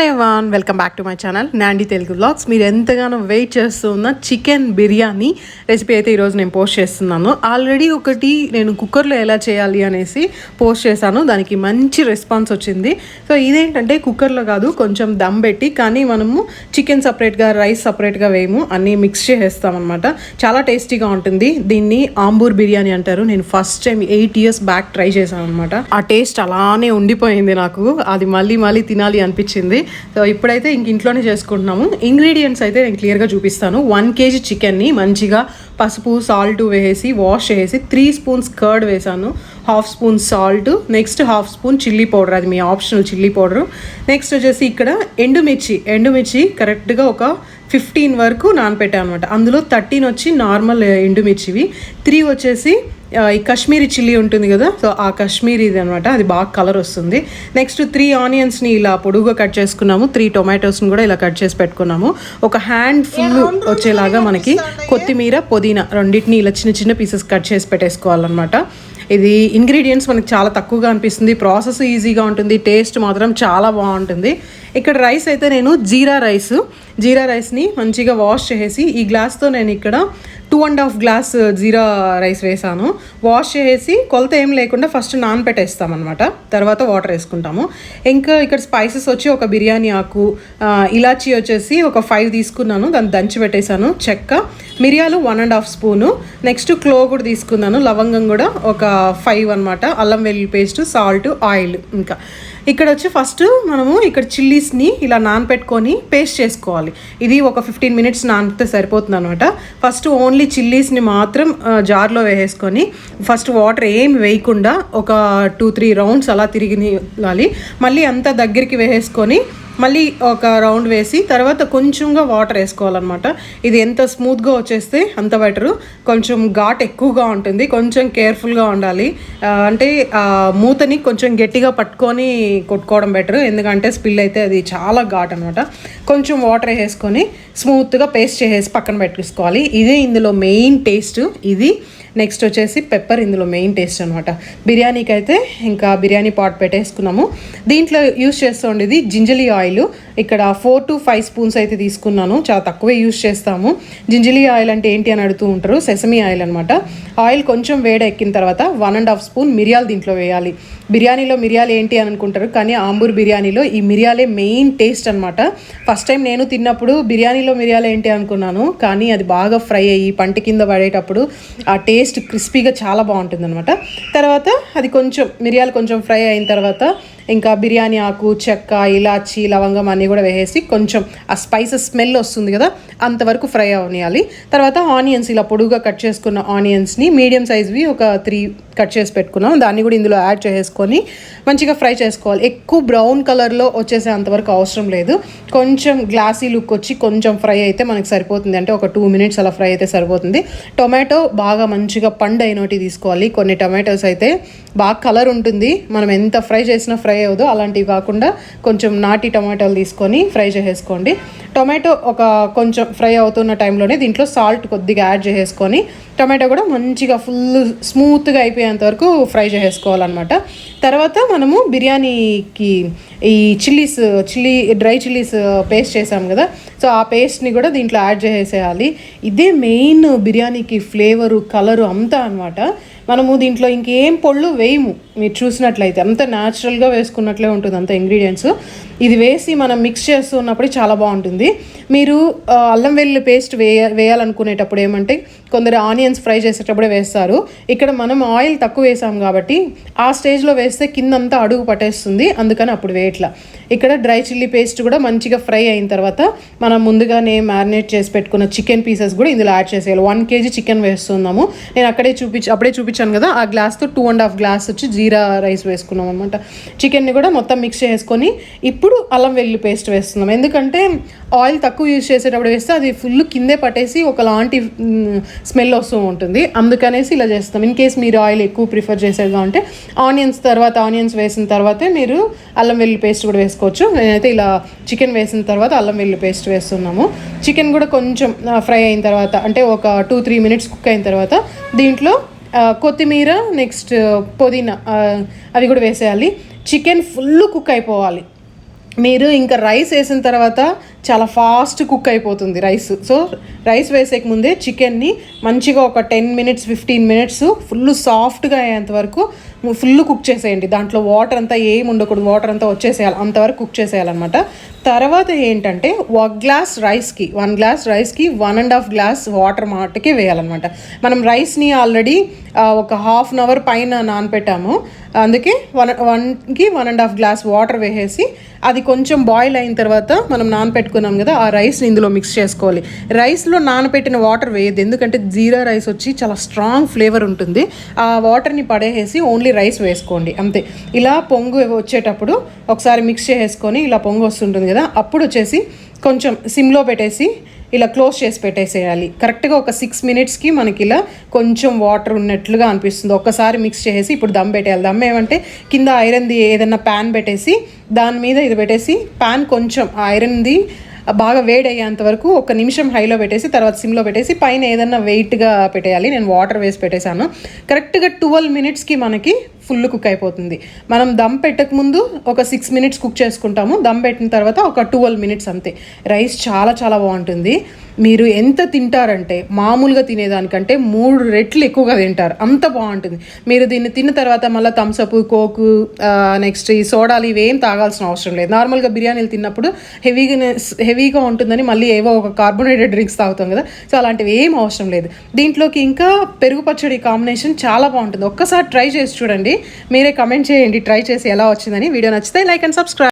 Hello everyone, welcome back to my channel Nandi Telugu vlogs. మీరు ఎంతగానో wait చేస్తున్న చికెన్ బిర్యానీ రెసిపీ అయితే ఈరోజు నేను పోస్ట్ చేస్తున్నాను. ఆల్రెడీ ఒకటి నేను కుక్కర్లో ఎలా చేయాలి అనేసి పోస్ట్ చేశాను, దానికి మంచి రెస్పాన్స్ వచ్చింది. సో ఇదేంటంటే కుక్కర్లో కాదు, కొంచెం దమ్ పెట్టి, కానీ మనము చికెన్ సపరేట్గా రైస్ సపరేట్గా వేయము, అన్నీ మిక్స్ చేసేస్తామన్నమాట. చాలా టేస్టీగా ఉంటుంది. దీన్ని ఆంబూర్ బిర్యానీ అంటారు. నేను first time 8 years back try చేశాను అనమాట. ఆ టేస్ట్ అలానే ఉండిపోయింది నాకు, అది మళ్ళీ మళ్ళీ తినాలి అనిపించింది. సో ఇప్పుడైతే ఇంట్లోనే చేసుకుంటున్నాము. ఇంగ్రీడియంట్స్ అయితే నేను క్లియర్గా చూపిస్తాను. 1 kg చికెన్ని మంచిగా పసుపు సాల్ట్ వేసి వాష్ చేసి 3 spoons కర్డ్ వేసాను, 1/2 spoon salt, next 1/2 spoon chilli powder, అది మీ ఆప్షనల్ చిల్లీ పౌడరు. నెక్స్ట్ వచ్చేసి ఇక్కడ ఎండుమిర్చి కరెక్ట్గా ఒక 15 వరకు నానపెట్టాను అనమాట. అందులో 13 వచ్చి నార్మల్ ఎండుమిర్చివి, 3 వచ్చేసి ఈ కాశ్మీరీ చిల్లీ ఉంటుంది కదా, సో ఆ కాశ్మీరీది అనమాట, అది బాగా కలర్ వస్తుంది. నెక్స్ట్ 3 ఆనియన్స్ని ఇలా పొడుగుగా కట్ చేసుకున్నాము, 3 టొమాటోస్ని కూడా ఇలా కట్ చేసి పెట్టుకున్నాము. ఒక హ్యాండ్ ఫుల్ వచ్చేలాగా మనకి కొత్తిమీర పుదీనా రెండింటిని ఇలా చిన్న చిన్న పీసెస్ కట్ చేసి పెట్టేసుకోవాలన్నమాట. ఇది ఇంగ్రీడియంట్స్ మనకి చాలా తక్కువగా అనిపిస్తుంది, ప్రాసెస్ ఈజీగా ఉంటుంది, టేస్ట్ మాత్రం చాలా బాగుంటుంది. ఇక్కడ రైస్ అయితే నేను జీరా రైస్ని మంచిగా వాష్ చేసి, ఈ గ్లాస్తో నేను ఇక్కడ 2.5 గ్లాస్ జీరా రైస్ వేసాను. వాష్ చేసి కొలత ఏం లేకుండా ఫస్ట్ నానపెట్టేస్తామన్నమాట, తర్వాత వాటర్ వేసుకుంటాము. ఇంకా ఇక్కడ స్పైసెస్ వచ్చి ఒక బిర్యానీ ఆకు, ఇలాచీ వచ్చేసి ఒక 5 తీసుకున్నాను, దాన్ని దంచి పెట్టేశాను. చెక్క, మిరియాలు 1.5 spoon, నెక్స్ట్ క్లో కూడా తీసుకున్నాను, లవంగం కూడా ఒక 5 అనమాట, అల్లం వెల్లుల్లి పేస్ట్, సాల్ట్, ఆయిల్. ఇంకా ఇక్కడ వచ్చి ఫస్ట్ మనము ఇక్కడ చిల్లీస్ని ఇలా నానపెట్టుకొని పేస్ట్ చేసుకోవాలి. ఇది ఒక 15 minutes నానితే సరిపోతుంది అనమాట. ఫస్ట్ ఓన్లీ చిల్లీస్ని మాత్రం జార్లో వేసేసుకొని ఫస్ట్ వాటర్ ఏమి వేయకుండా ఒక 2-3 rounds అలా తిరిగినాలి. మళ్ళీ అంతా దగ్గరికి వేసేసుకొని మళ్ళీ ఒక రౌండ్ వేసి తర్వాత కొంచెంగా వాటర్ వేసుకోవాలన్నమాట. ఇది ఎంత స్మూత్గా వచ్చేస్తే అంత బెటరు. కొంచెం ఘాట్ ఎక్కువగా ఉంటుంది, కొంచెం కేర్ఫుల్గా ఉండాలి. అంటే మూతని కొంచెం గట్టిగా పట్టుకొని కొట్టుకోవడం బెటరు, ఎందుకంటే స్పిల్ అయితే అది చాలా ఘాట్ అనమాట. కొంచెం వాటర్ వేసుకొని స్మూత్గా పేస్ట్ చేసేసి పక్కన పెట్టేసుకోవాలి. ఇదే ఇందులో మెయిన్ టేస్ట్ ఇది. నెక్స్ట్ వచ్చేసి పెప్పర్ ఇందులో మెయిన్ టేస్ట్ అనమాట. బిర్యానీకి అయితే ఇంకా బిర్యానీ పాట్ పెట్టేసుకున్నాము. దీంట్లో యూస్ చేస్తుండేది జింజలీ ఆయిల్. ఇక్కడ 4 to 5 spoons అయితే తీసుకున్నాను, చాలా తక్కువే యూస్ చేస్తాము. జింజలీ ఆయిల్ అంటే ఏంటి అని అడుగుతూ ఉంటారు, సెసమీ ఆయిల్ అనమాట. ఆయిల్ కొంచెం వేడి ఎక్కిన తర్వాత 1.5 spoon మిరియాలు దీంట్లో వేయాలి. బిర్యానీలో మిరియాలు ఏంటి అని అనుకుంటారు, కానీ ఆంబూర్ బిర్యానీలో ఈ మిరియాలే మెయిన్ టేస్ట్ అనమాట. ఫస్ట్ టైం నేను తిన్నప్పుడు బిర్యానీలో మిరియాలు ఏంటి అనుకున్నాను, కానీ అది బాగా ఫ్రై అయ్యి పంట కింద పడేటప్పుడు ఆ టేస్ట్ క్రిస్పీగా చాలా బాగుంటుంది అనమాట. తర్వాత అది కొంచెం మిరియాలు కొంచెం ఫ్రై అయిన తర్వాత ఇంకా బిర్యానీ ఆకు, చెక్క, ఇలాచి, లవంగం అన్నీ కూడా వేసేసి కొంచెం ఆ స్పైసెస్ స్మెల్ వస్తుంది కదా, అంతవరకు ఫ్రై అవనియాలి. తర్వాత ఆనియన్స్ ఇలా పొడుగుగా కట్ చేసుకున్న ఆనియన్స్ని మీడియం సైజ్వి ఒక 3 కట్ చేసి పెట్టుకున్నాం, దాన్ని కూడా ఇందులో యాడ్ చేసుకొని మంచిగా ఫ్రై చేసుకోవాలి. ఎక్కువ బ్రౌన్ కలర్లో వచ్చేసే అంతవరకు అవసరం లేదు, కొంచెం గ్లాసీ లుక్ వచ్చి కొంచెం ఫ్రై అయితే మనకి సరిపోతుంది. అంటే ఒక 2 minutes అలా ఫ్రై అయితే సరిపోతుంది. టొమాటో బాగా మంచిగా పండు అయినోటి తీసుకోవాలి. కొన్ని టొమాటోస్ అయితే బాగా కలర్ ఉంటుంది, మనం ఎంత ఫ్రై చేసినా ఫ్రై అవ్వదు, అలాంటివి కాకుండా కొంచెం నాటి టొమాటోలు తీసుకొని ఫ్రై చేసేసుకోండి. టొమాటో ఒక కొంచెం ఫ్రై అవుతున్న టైంలోనే దీంట్లో సాల్ట్ కొద్దిగా యాడ్ చేసేసుకొని టొమాటో కూడా మంచిగా ఫుల్ స్మూత్గా అయిపోయేంత వరకు ఫ్రై చేసేసుకోవాలన్నమాట. తర్వాత మనము బిర్యానీకి ఈ డ్రై చిల్లీస్ పేస్ట్ చేసాం కదా, సో ఆ పేస్ట్ని కూడా దీంట్లో యాడ్ చేసేయాలి. ఇదే మెయిన్ బిర్యానీకి ఫ్లేవరు, కలరు అంతా అనమాట. మనము దీంట్లో ఇంకేం పొళ్ళు వేయము, మీరు చూసినట్లయితే అంత న్యాచురల్గా వేసుకున్నట్లే ఉంటుంది అంత ఇంగ్రీడియంట్స్. ఇది వేసి మనం మిక్స్ చేస్తున్నప్పుడు చాలా బాగుంటుంది. మీరు అల్లం వెల్లుల్లి పేస్ట్ వేయాలనుకునేటప్పుడు ఏమంటే కొందరు ఆనియన్స్ ఫ్రై చేసేటప్పుడే వేస్తారు. ఇక్కడ మనం ఆయిల్ తక్కువ వేసాం కాబట్టి ఆ స్టేజ్లో వేస్తే కిందంతా అడుగు పట్టేస్తుంది, అందుకని అప్పుడు వేయట్లా. ఇక్కడ డ్రై చిల్లీ పేస్ట్ కూడా మంచిగా ఫ్రై అయిన తర్వాత మనం ముందుగానే మ్యారినేట్ చేసి పెట్టుకున్న చికెన్ పీసెస్ కూడా ఇందులో యాడ్ చేసేయాలి. 1 kg చికెన్ వేస్తున్నాము. నేను అప్పుడే చూపించాను కదా, ఆ గ్లాస్తో 2.5 గ్లాస్ వచ్చి జీరా రైస్ వేసుకున్నాం అనమాట. చికెన్ని కూడా మొత్తం మిక్స్ చేసుకొని ఇప్పుడు అల్లం వెల్లుల్లి పేస్ట్ వేస్తున్నాం, ఎందుకంటే ఆయిల్ తక్కువ యూజ్ చేసేటప్పుడు వేస్తే అది ఫుల్ కిందే పట్టేసి ఒకలాంటి స్మెల్ వస్తూ ఉంటుంది, అందుకనేసి ఇలా చేస్తాం. ఇన్ కేస్ మీరు ఆయిల్ ఎక్కువ ప్రిఫర్ చేసేదిగా ఉంటే ఆనియన్స్ వేసిన తర్వాతే మీరు అల్లం వెల్లుల్లి పేస్ట్ కూడా వేసుకోవచ్చు. నేనైతే ఇలా చికెన్ వేసిన తర్వాత అల్లం వెల్లుల్లి పేస్ట్ వేస్తున్నాము. చికెన్ కూడా కొంచెం ఫ్రై అయిన తర్వాత, అంటే ఒక 2-3 minutes కుక్ అయిన తర్వాత దీంట్లో కొత్తిమీర, నెక్స్ట్ పుదీనా అవి కూడా వేసేయాలి. చికెన్ ఫుల్ కుక్ అయిపోవాలి. మీరు ఇంకా రైస్ వేసిన తర్వాత చాలా ఫాస్ట్ కుక్ అయిపోతుంది రైస్. సో రైస్ వేసేక ముందే చికెన్ని మంచిగా ఒక 10 minutes 15 minutes ఫుల్ సాఫ్ట్గా అయ్యేంత వరకు ఫుల్ కుక్ చేసేయండి. దాంట్లో వాటర్ అంతా ఏం ఉండకూడదు, వాటర్ అంతా వచ్చేసేయాలి, అంతవరకు కుక్ చేసేయాలన్నమాట. తర్వాత ఏంటంటే 1 glass రైస్కి 1.5 glass వాటర్ మాటకి వేయాలన్నమాట. మనం రైస్ని ఆల్రెడీ ఒక 1/2 hour పైన నానపెట్టాము, అందుకే 1కి 1.5 glass వాటర్ వేసేసి అది కొంచెం బాయిల్ అయిన తర్వాత మనం నానపెట్టుకున్నాం కదా, ఆ రైస్ని ఇందులో మిక్స్ చేసుకోవాలి. రైస్లో నానపెట్టిన వాటర్ వేయద్దు, ఎందుకంటే జీరా రైస్ వచ్చి చాలా స్ట్రాంగ్ ఫ్లేవర్ ఉంటుంది. ఆ వాటర్ని పడేసి ఓన్లీ రైస్ వేసుకోండి అంతే. ఇలా పొంగు వచ్చేటప్పుడు ఒకసారి మిక్స్ చేసుకొని ఇలా పొంగు వస్తుంటుంది కదా, అప్పుడు వచ్చేసి కొంచెం సిమ్లో పెట్టేసి ఇలా క్లోజ్ చేసి పెట్టేసేయాలి. కరెక్ట్గా ఒక 6 minutesకి మనకి ఇలా కొంచెం వాటర్ ఉన్నట్లుగా అనిపిస్తుంది. ఒక్కసారి మిక్స్ చేసి ఇప్పుడు దమ్ పెట్టేయాలి. దమ్ ఏమంటే కింద ఐరన్ది ఏదైనా ప్యాన్ పెట్టేసి దాని మీద ఇది పెట్టేసి ప్యాన్ కొంచెం ఐరన్ది బాగా వేడయ్యేంత వరకు 1 నిమిషం హైలో పెట్టేసి తర్వాత సిమ్లో పెట్టేసి పైన ఏదన్నా వెయిట్గా పెట్టేయాలి. నేను వాటర్ వేసి పెట్టేశాను. కరెక్ట్గా 12 minutesకి మనకి ఫుల్ కుక్ అయిపోతుంది. మనం దమ్ పెట్టకముందు ఒక 6 minutes కుక్ చేసుకుంటాము, దమ్ పెట్టిన తర్వాత ఒక 12 minutes అంతే. రైస్ చాలా చాలా బాగుంటుంది. మీరు ఎంత తింటారంటే మామూలుగా తినేదానికంటే 3 రెట్లు ఎక్కువగా తింటారు, అంత బాగుంటుంది. మీరు దీన్ని తిన్న తర్వాత మళ్ళీ థమ్స్అప్, కోకు, నెక్స్ట్ ఈ సోడాలు ఇవేం తాగాల్సిన అవసరం లేదు. నార్మల్గా బిర్యానీలు తిన్నప్పుడు హెవీగా ఉంటుందని మళ్ళీ ఏవో ఒక కార్బోహైడ్రేట్ డ్రింక్స్ తాగుతాం కదా, సో అలాంటివి ఏం అవసరం లేదు. దీంట్లోకి ఇంకా పెరుగు పచ్చడి కాంబినేషన్ చాలా బాగుంటుంది. ఒక్కసారి ట్రై చేసి చూడండి, మీరే కమెంట్ చేయండి ట్రై చేసి ఎలా వచ్చిందని. వీడియో నచ్చితే లైక్ అండ్ సబ్స్క్రైబ్.